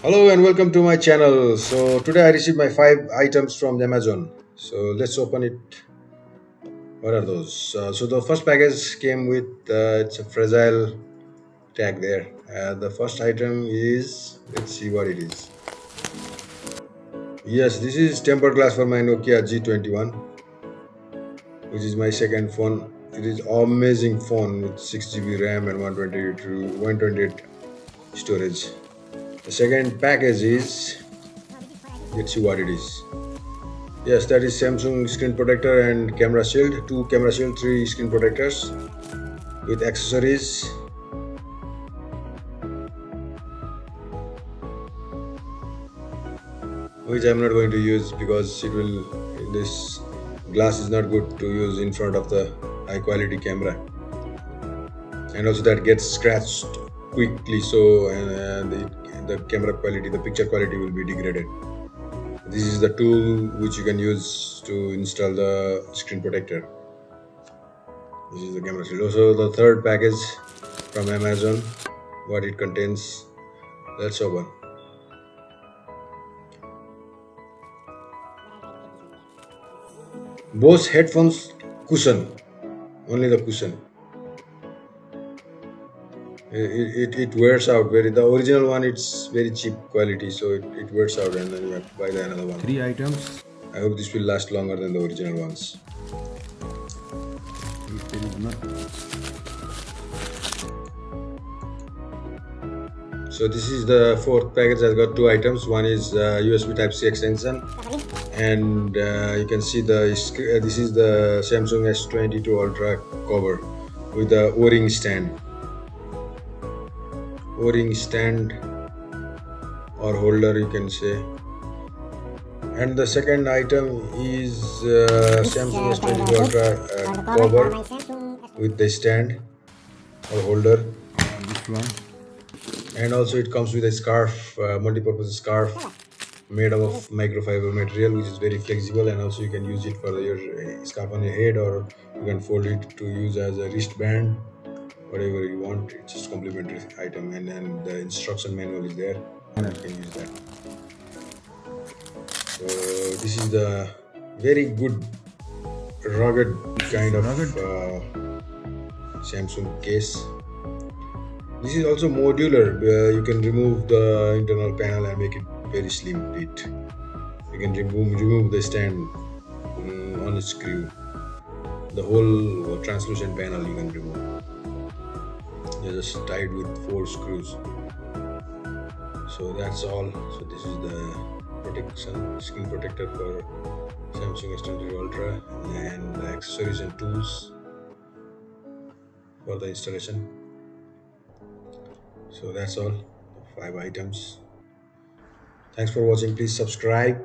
Hello and welcome to my channel. So today I received my 5 items from Amazon. So let's open it. What are those? So the first package came with it's a fragile tag there. The first item is, let's see what it is. Yes, this is tempered glass for my Nokia G21, which is my second phone. It is amazing phone with 6 GB RAM and 128 storage. The second package is, let's see what it is. Yes, that is Samsung screen protector and camera shield. 2 camera shield, 3 screen protectors with accessories. Which I'm not going to use because this glass is not good to use in front of the high quality camera. And also that gets scratched quickly, so the camera quality, the picture quality will be degraded. This is the tool which you can use to install the screen protector. This is the camera shield. Also the third package from Amazon, what it contains. Let's open. Bose headphones cushion, only the cushion. It wears out the original one, it's very cheap quality, so it wears out and then you have to buy the another one. 3 items. I hope this will last longer than the original ones. If there is not. So this is the fourth package. I've got 2 items. One is USB Type-C extension, and you can see this is the Samsung S22ultra cover with the O-ring stand or holder, you can say. And the second item is Samsung S22 Ultra cover with the stand or holder. This one. And also it comes with a scarf, multi-purpose scarf made up of microfiber material, which is very flexible, and also you can use it for your scarf on your head, or you can fold it to use as a wristband, whatever you want. It's just complimentary item, and then the instruction manual is there and you can use that. So this is the very good rugged kind of Samsung case. This is also modular. You can remove the internal panel and make it very slim fit. You can remove the stand on a screw. The whole translucent panel you can remove. They're just tied with 4 screws. So that's all. So this is the screen protector for Samsung S22 Ultra, and the accessories and tools for the installation. So that's all, 5 items. Thanks for watching. Please subscribe.